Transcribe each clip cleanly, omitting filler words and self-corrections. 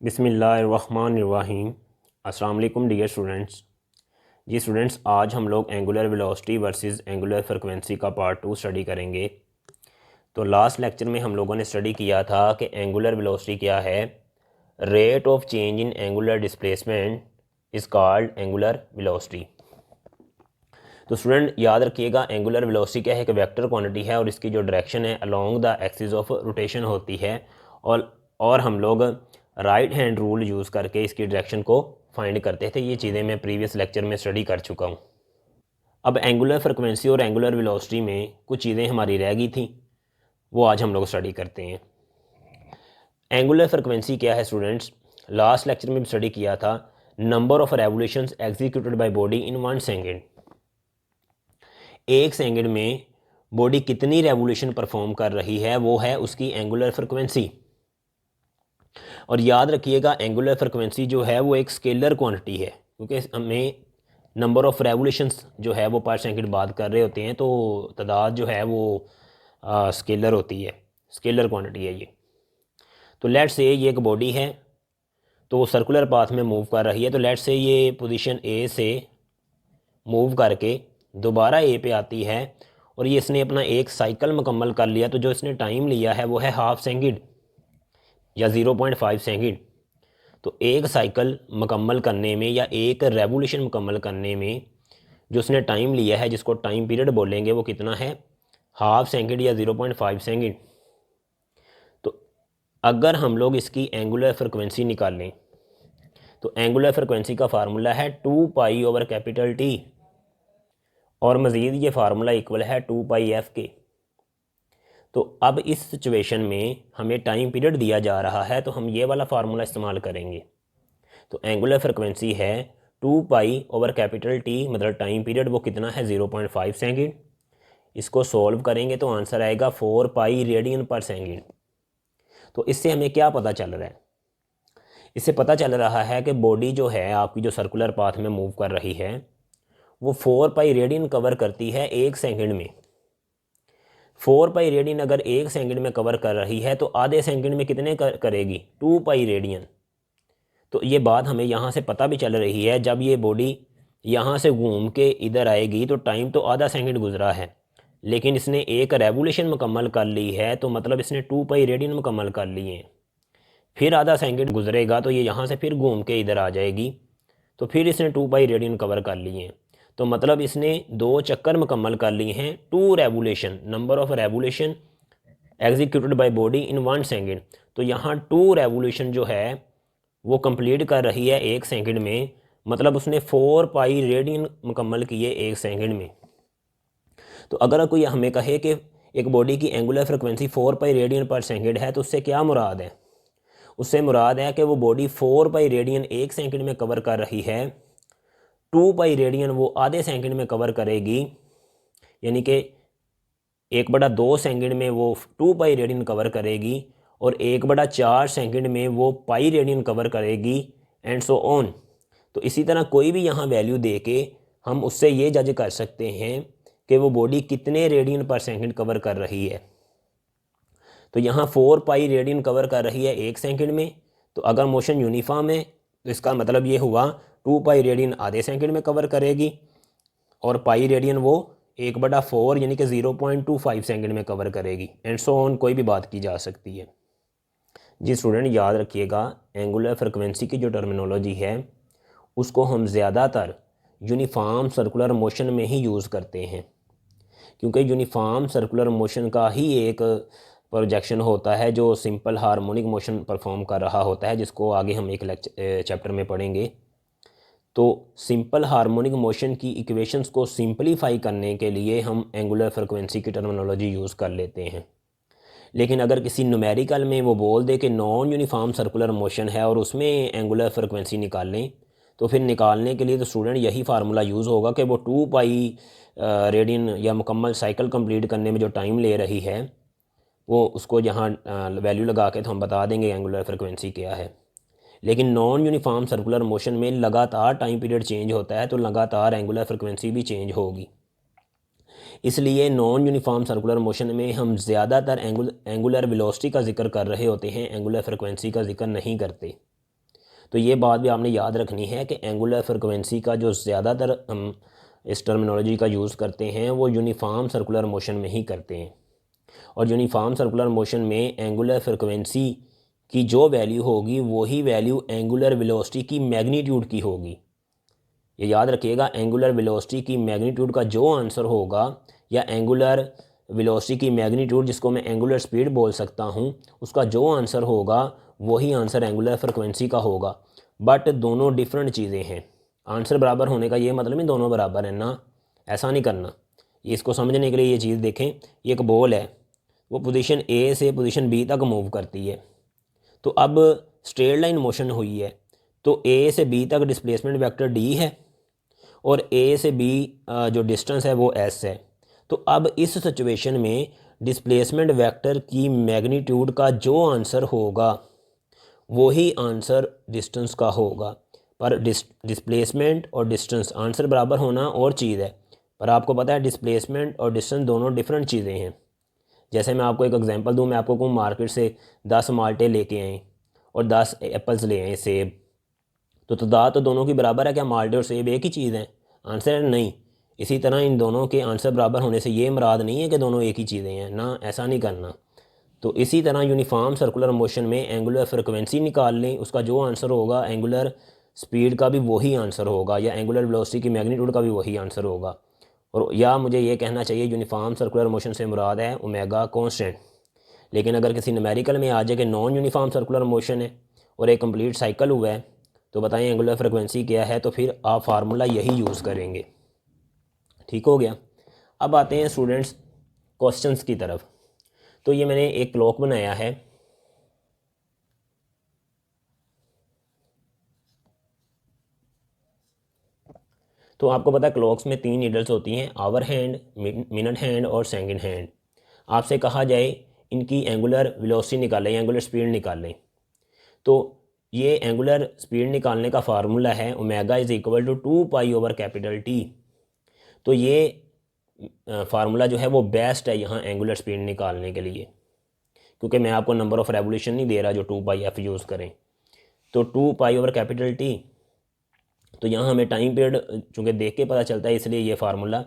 बिस्मिल्लाहिर्रहमानिर्रहीम। अस्सलाम वालेकुम डियर स्टूडेंट्स। जी स्टूडेंट्स, आज हम लोग angular velocity versus angular frequency का पार्ट 2 स्टडी करेंगे। तो लास्ट लेक्चर में हम लोगों ने स्टडी किया था कि एंगुलर वेलोसिटी क्या है। Rate of change in angular displacement is called angular velocity. तो स्टूडेंट याद रखिएगा, एंगुलर वेलोसिटी क्या है, एक वेक्टर क्वांटिटी है और इसकी जो डायरेक्शन है along the axis of rotation होती है। और हम लोग राइट हैंड रूल यूज़ करके इसकी डायरेक्शन को फाइंड करते थे। ये चीज़ें मैं प्रीवियस लेक्चर में स्टडी कर चुका हूँ। अब एंगुलर फ्रिक्वेंसी और एंगुलर वेलोसिटी में कुछ चीज़ें हमारी रह गई थी, वो आज हम लोग स्टडी करते हैं। एंगुलर फ्रिक्वेंसी क्या है स्टूडेंट्स, लास्ट लेक्चर में भी स्टडी किया था। Number of revolutions executed by body in 1 second. एक सेकंड में बॉडी कितनी रेवोल्यूशन परफॉर्म कर रही है, वो है उसकी एंगुलर फ्रिक्वेंसी। और याद रखिएगा, एंगुलर फ्रिक्वेंसी जो है वो एक स्केलर क्वांटिटी है, क्योंकि हमें नंबर ऑफ रेवोल्यूशंस जो है वो पर सेकंड बात कर रहे होते हैं, तो तादाद जो है वो स्केलर होती है, स्केलर क्वांटिटी है ये। तो लेट्स से ये एक बॉडी है, तो वो सर्कुलर पाथ में मूव कर रही है। तो लेट्स से ये पोजीशन ए से मूव करके दोबारा ए पे आती है और ये इसने अपना एक साइकिल मुकम्मल कर लिया। तो जो इसने टाइम लिया है वो है हाफ सेकंड या 0.5 सेकंड। तो एक साइकिल मुकम्मल करने में या एक रेवोल्यूशन मुकम्मल करने में जो उसने टाइम लिया है, जिसको टाइम पीरियड बोलेंगे, वो कितना है, हाफ सेकंड या 0.5 सेकंड। तो अगर हम लोग इसकी एंगुलर फ्रिक्वेंसी निकालें तो एंगुलर फ्रिक्वेंसी का फार्मूला है 2 पाई ओवर कैपिटल टी, और मज़ीद ये फार्मूला इक्वल है 2 पाई एफ के। तो अब इस सिचुएशन में हमें टाइम पीरियड दिया जा रहा है, तो हम ये वाला फार्मूला इस्तेमाल करेंगे। तो एंगुलर फ्रिक्वेंसी है 2 पाई ओवर कैपिटल टी, मतलब टाइम पीरियड वो कितना है, 0.5 सेकंड। इसको सॉल्व करेंगे तो आंसर आएगा 4 पाई रेडियन पर सेकंड। तो इससे हमें क्या पता चल रहा है, इससे पता चल रहा है कि बॉडी जो है आपकी, जो सर्कुलर पाथ में मूव कर रही है, वो 4 पाई रेडियन कवर करती है एक सेकंड में। 4 पाई रेडियन अगर एक सेकंड में कवर कर रही है तो आधे सेकंड में कितने करेगी, 2 पाई रेडियन। तो ये बात हमें यहाँ से पता भी चल रही है, जब ये बॉडी यहाँ से घूम के इधर आएगी तो टाइम तो आधा सेकंड गुजरा है, लेकिन इसने एक रेवोल्यूशन मुकम्मल कर ली है, तो मतलब इसने 2 पाई रेडियन मुकम्मल कर लिए हैं। फिर आधा सेकंड गुजरेगा तो ये यहाँ से फिर घूम के इधर आ जाएगी, तो फिर इसने 2 पाई रेडियन कवर कर लिए हैं। तो मतलब इसने 2 चक्कर मुकम्मल कर लिए हैं, 2 revolution, number of revolution executed by body in 1 second. तो यहाँ 2 रेवोल्यूशन जो है वो कंप्लीट कर रही है एक सेकंड में, मतलब उसने 4 पाई रेडियन मुकम्मल किए एक सेकंड में। तो अगर कोई हमें कहे कि एक बॉडी की एंगुलर फ्रिक्वेंसी 4 पाई रेडियन पर सेकंड है, तो उससे क्या मुराद है, उससे मुराद है कि वो बॉडी 4 पाई रेडियन एक सेकंड में कवर कर रही है, 2 पाई रेडियन वो आधे सेकंड में कवर करेगी, यानी कि 1/2 सेकंड में वो 2 पाई रेडियन कवर करेगी, और 1/4 सेकंड में वो पाई रेडियन कवर करेगी, एंड सो ऑन। तो इसी तरह कोई भी यहाँ वैल्यू दे के हम उससे ये जज कर सकते हैं कि वो बॉडी कितने रेडियन पर सेकंड कवर कर रही है। तो यहाँ 4 पाई रेडियन कवर कर रही है एक सेकंड में, तो अगर मोशन यूनिफॉर्म है तो इसका मतलब ये हुआ 2 पाई रेडियन आधे सेकंड में कवर करेगी, और पाई रेडियन वो 1/4 यानी कि 0.25 सेकंड में कवर करेगी, एंड सो ऑन। कोई भी बात की जा सकती है। जी स्टूडेंट, याद रखिएगा, एंगुलर फ्रिक्वेंसी की जो टर्मिनोलॉजी है उसको हम ज़्यादातर यूनिफॉर्म सर्कुलर मोशन में ही यूज़ करते हैं, क्योंकि यूनिफॉर्म सर्कुलर मोशन का ही एक प्रोजेक्शन होता है जो सिंपल हार्मोनिक मोशन परफॉर्म कर रहा होता है, जिसको आगे हम एक चैप्टर में पढ़ेंगे। तो सिंपल हार्मोनिक मोशन की इक्वेशंस को सिंपलीफाई करने के लिए हम एंगुलर फ्रिक्वेंसी की टर्मिनोलॉजी यूज़ कर लेते हैं। लेकिन अगर किसी न्यूमेरिकल में वो बोल दे कि नॉन यूनिफॉर्म सर्कुलर मोशन है और उसमें एंगुलर फ्रिक्वेंसी निकालें, तो फिर निकालने के लिए तो स्टूडेंट यही फार्मूला यूज़ होगा कि वो 2 पाई रेडियन या मुकम्मल साइकिल कंप्लीट करने में जो टाइम ले रही है, वो उसको यहाँ वैल्यू लगा के तो हम बता देंगे एंगुलर फ्रिक्वेंसी क्या है। लेकिन नॉन यूनिफॉर्म सर्कुलर मोशन में लगातार टाइम पीरियड चेंज होता है, तो लगातार एंगुलर फ्रिक्वेंसी भी चेंज होगी। इसलिए नॉन यूनिफॉर्म सर्कुलर मोशन में हम ज़्यादातर एंगुलर वेलोसिटी का जिक्र कर रहे होते हैं, एंगुलर फ्रिक्वेंसी का जिक्र नहीं करते। तो ये बात भी आपने याद रखनी है कि एंगुलर फ्रिक्वेंसी का जो ज़्यादातर हम इस टर्मिनोलॉजी का यूज़ करते हैं वो यूनिफॉर्म सर्कुलर मोशन में ही करते हैं। और यूनिफॉर्म सर्कुलर मोशन में एंगुलर फ्रिक्वेंसी की जो वैल्यू होगी वही वैल्यू एंगुलर वेलोसिटी की मैग्नीट्यूड की होगी। ये याद रखिएगा, एंगुलर वेलोसिटी की मैग्नीट्यूड का जो आंसर होगा, या एंगुलर वेलोसिटी की मैग्नीट्यूड जिसको मैं एंगुलर स्पीड बोल सकता हूँ, उसका जो आंसर होगा वही आंसर एंगुलर फ्रिक्वेंसी का होगा। बट दोनों डिफरेंट चीज़ें हैं। आंसर बराबर होने का ये मतलब नहीं दोनों बराबर है ना, ऐसा नहीं करना। ये इसको समझने के लिए ये चीज़ देखें, ये एक बॉल है, वो पोजीशन ए से पोजीशन बी तक मूव करती है। तो अब स्ट्रेट लाइन मोशन हुई है, तो ए से बी तक डिस्प्लेसमेंट वेक्टर डी है और ए से बी जो डिस्टेंस है वो एस है। तो अब इस सिचुएशन में डिस्प्लेसमेंट वेक्टर की मैग्नीट्यूड का जो आंसर होगा वही आंसर डिस्टेंस का होगा। पर डिस्प्लेसमेंट और डिस्टेंस आंसर बराबर होना और चीज़ है, पर आपको पता है डिस्प्लेसमेंट और डिस्टेंस दोनों डिफरेंट चीज़ें हैं। जैसे मैं आपको एक एग्जांपल दूं, मैं आपको कहूँ मार्केट से 10 माल्टे लेके आएँ और 10 एप्पल्स ले आएँ, सेब, तो तादाद तो दोनों की बराबर है। क्या माल्टे और सेब एक ही चीज़ है? आंसर है नहीं। इसी तरह इन दोनों के आंसर बराबर होने से ये मुराद नहीं है कि दोनों एक ही चीज़ें हैं ना, ऐसा नहीं करना। तो इसी तरह यूनिफॉर्म सर्कुलर मोशन में एंगुलर फ्रिक्वेंसी निकाल लें, उसका जो आंसर होगा एंगुलर स्पीड का भी वही आंसर होगा, या एंगुलर वेलोसिटी की मैग्नीट्यूड का भी वही आंसर होगा। और या मुझे ये कहना चाहिए यूनिफॉर्म सर्कुलर मोशन से मुराद है ओमेगा कांस्टेंट। लेकिन अगर किसी न्यूमेरिकल में आ जाए कि नॉन यूनिफॉर्म सर्कुलर मोशन है और एक कंप्लीट साइकिल हुआ है, तो बताएं एंगुलर फ्रिक्वेंसी क्या है, तो फिर आप फार्मूला यही यूज़ करेंगे। ठीक हो गया। अब आते हैं स्टूडेंट्स क्वेश्चंस की तरफ। तो ये मैंने एक क्लॉक बनाया है, तो आपको पता है क्लॉक्स में 3 नीडल्स होती हैं, आवर हैंड, मिनट हैंड और सेकंड हैंड। आपसे कहा जाए इनकी एंगुलर वेलोसिटी निकालें, एंगुलर स्पीड निकालें, तो ये एंगुलर स्पीड निकालने का फार्मूला है omega is equal to 2 pi capital T। तो ये फार्मूला जो है वो बेस्ट है यहाँ एंगुलर स्पीड निकालने के लिए, क्योंकि मैं आपको नंबर ऑफ़ रेवोल्यूशन नहीं दे रहा जो 2πf यूज़ करें। तो 2 पाई/कैपिटल T, तो यहाँ हमें टाइम पीरियड चूँकि देख के पता चलता है, इसलिए ये फार्मूला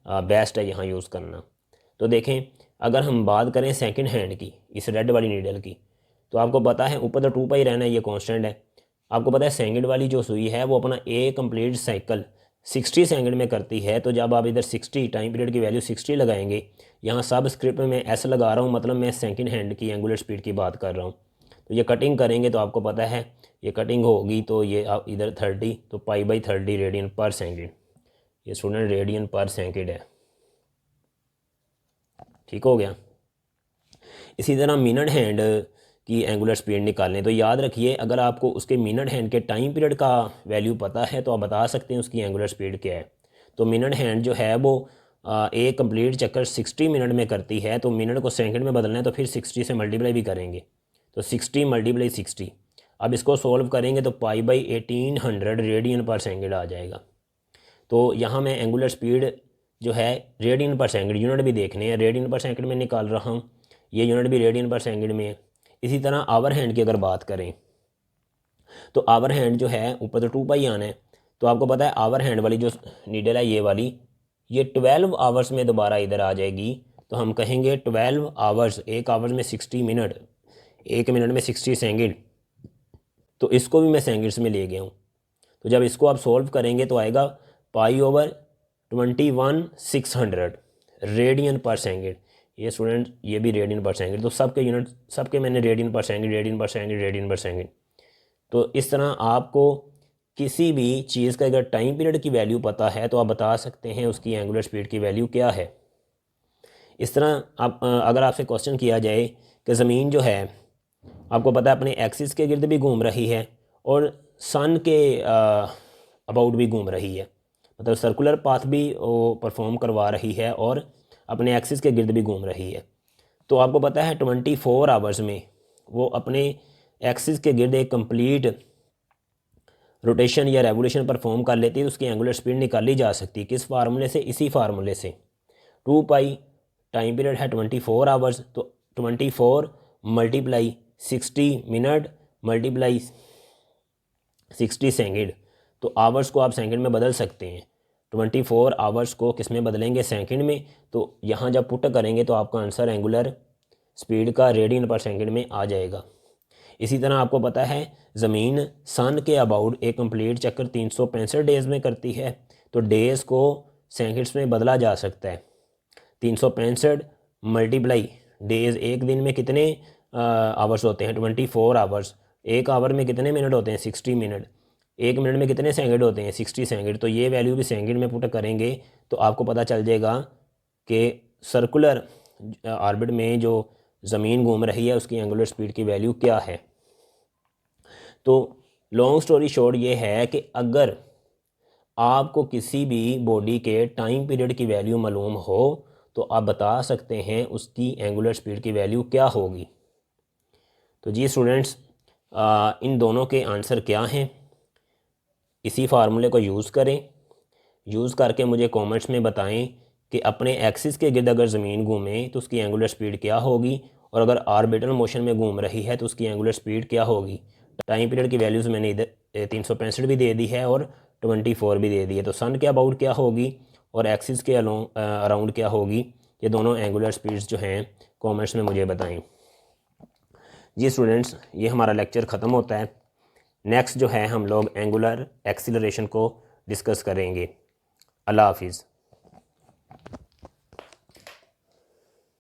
बेस्ट है यहाँ यूज़ करना। तो देखें, अगर हम बात करें सेकंड हैंड की, इस रेड वाली नीडल की, तो आपको पता है ऊपर तो 2 पाई रहना है, ये कांस्टेंट है। आपको पता है सेकंड वाली जो सुई है वो अपना ए कंप्लीट साइकिल 60 सेकंड में करती है। तो जब आप इधर 60 टाइम पीरियड की वैल्यू 60 लगाएंगे, यहाँ सब स्क्रिप्ट में मैं एस लगा रहा हूँ, मतलब मैं सेकंड हैंड की एंगुलर स्पीड की बात कर रहा हूँ। तो ये कटिंग करेंगे तो आपको पता है ये कटिंग होगी, तो ये आप इधर 30, तो पाई/30 रेडियन पर सेकेंड। ये स्टूडेंट रेडियन पर सेकेंड है। ठीक हो गया। इसी तरह मिनट हैंड की एंगुलर स्पीड निकालें, तो याद रखिए अगर आपको उसके मिनट हैंड के टाइम पीरियड का वैल्यू पता है तो आप बता सकते हैं उसकी एंगुलर स्पीड क्या है। तो मिनट हैंड जो है वो एक कंप्लीट चक्कर 60 मिनट में करती है, तो मिनट को सेकंड में बदलना है तो फिर 60 से मल्टीप्लाई भी करेंगे, तो 60 × 60। अब इसको सोल्व करेंगे तो पाई/1800 रेडियन पर सेकेंड आ जाएगा। तो यहाँ मैं एंगुलर स्पीड जो है रेडियन पर सेकेंड, यूनिट भी देखने हैं, रेडियन पर सेकेंड में निकाल रहा हूँ, ये यूनिट भी रेडियन पर सेकेंड में है। इसी तरह आवर हैंड की अगर बात करें, तो आवर हैंड जो है ऊपर तो 2 पाई आना है, तो आपको पता है आवर हैंड वाली जो नीडल है ये वाली, ये 12 आवर्स में दोबारा इधर आ जाएगी। तो हम कहेंगे 12 आवर्स, एक आवर्स में 60 मिनट, एक मिनट में 60 सेकेंड, तो इसको भी मैं सेकेंड्स में ले गया हूँ। तो जब इसको आप सोल्व करेंगे तो आएगा पाई/21,600 रेडियन पर सेकेंड। ये स्टूडेंट ये भी रेडियन पर सेकेंड, तो सबके यूनिट सबके मैंने रेडियन पर सेकेंड, रेडियन पर सेकेंड, रेडियन पर सेकेंड। तो इस तरह आपको किसी भी चीज़ का अगर टाइम पीरियड की वैल्यू पता है तो आप बता सकते हैं उसकी एंगुलर स्पीड की वैल्यू क्या है। इस तरह आप अगर आपसे क्वेश्चन किया जाए कि ज़मीन जो है आपको पता है अपने एक्सिस के गिर्द भी घूम रही है और सन के अबाउट भी घूम रही है, मतलब सर्कुलर पाथ भी वो परफॉर्म करवा रही है और अपने एक्सिस के गिर्द भी घूम रही है। तो आपको पता है 24 आवर्स में वो अपने एक्सिस के गिर्द एक कंप्लीट रोटेशन या रेवोल्यूशन परफॉर्म कर लेती है, तो उसकी एंगुलर स्पीड निकाली जा सकती है किस फार्मूले से, इसी फार्मूले से। 2 पाई टाइम पीरियड है 24 आवर्स, तो 24 × 60 मिनट × 60 सेकंड, तो आवर्स को आप सेकंड में बदल सकते हैं। 24 आवर्स को किस में बदलेंगे? सेकंड में। तो यहाँ जब पुट करेंगे तो आपका आंसर एंगुलर स्पीड का रेडियन पर सेकंड में आ जाएगा। इसी तरह आपको पता है ज़मीन सन के अबाउट एक कंप्लीट चक्कर 365 डेज़ में करती है, तो डेज़ को सेकंड्स में बदला जा सकता है। 365 मल्टीप्लाई डेज़, एक दिन में कितने आवर्स होते हैं? 24 आवर्स। एक आवर में कितने मिनट होते हैं? 60 मिनट। एक मिनट में कितने सेकंड होते हैं? 60 सेकंड। तो ये वैल्यू भी सेकंड में पुट करेंगे तो आपको पता चल जाएगा कि सर्कुलर ऑर्बिट में जो ज़मीन घूम रही है उसकी एंगुलर स्पीड की वैल्यू क्या है। तो लॉन्ग स्टोरी शॉर्ट ये है कि अगर आपको किसी भी बॉडी के टाइम पीरियड की वैल्यू मालूम हो तो आप बता सकते हैं उसकी एंगुलर स्पीड की वैल्यू क्या होगी। तो जी स्टूडेंट्स, इन दोनों के आंसर क्या हैं? इसी फार्मूले को यूज़ करें, यूज़ करके मुझे कमेंट्स में बताएं कि अपने एक्सिस के गिर्द अगर ज़मीन घूमे तो उसकी एंगुलर स्पीड क्या होगी, और अगर ऑर्बिटल मोशन में घूम रही है तो उसकी एंगुलर स्पीड क्या होगी। टाइम पीरियड की वैल्यूज़ मैंने इधर 365 भी दे दी है और 24 भी दे दी है। तो सन के अबाउट क्या होगी और एक्सिस के अराउंड क्या होगी, ये दोनों एंगुलर स्पीड्स जो हैं कमेंट्स में मुझे बताएं। जी स्टूडेंट्स, ये हमारा लेक्चर ख़त्म होता है। नेक्स्ट जो है हम लोग एंगुलर एक्सीलरेशन को डिस्कस करेंगे। अल्लाह हाफिज़।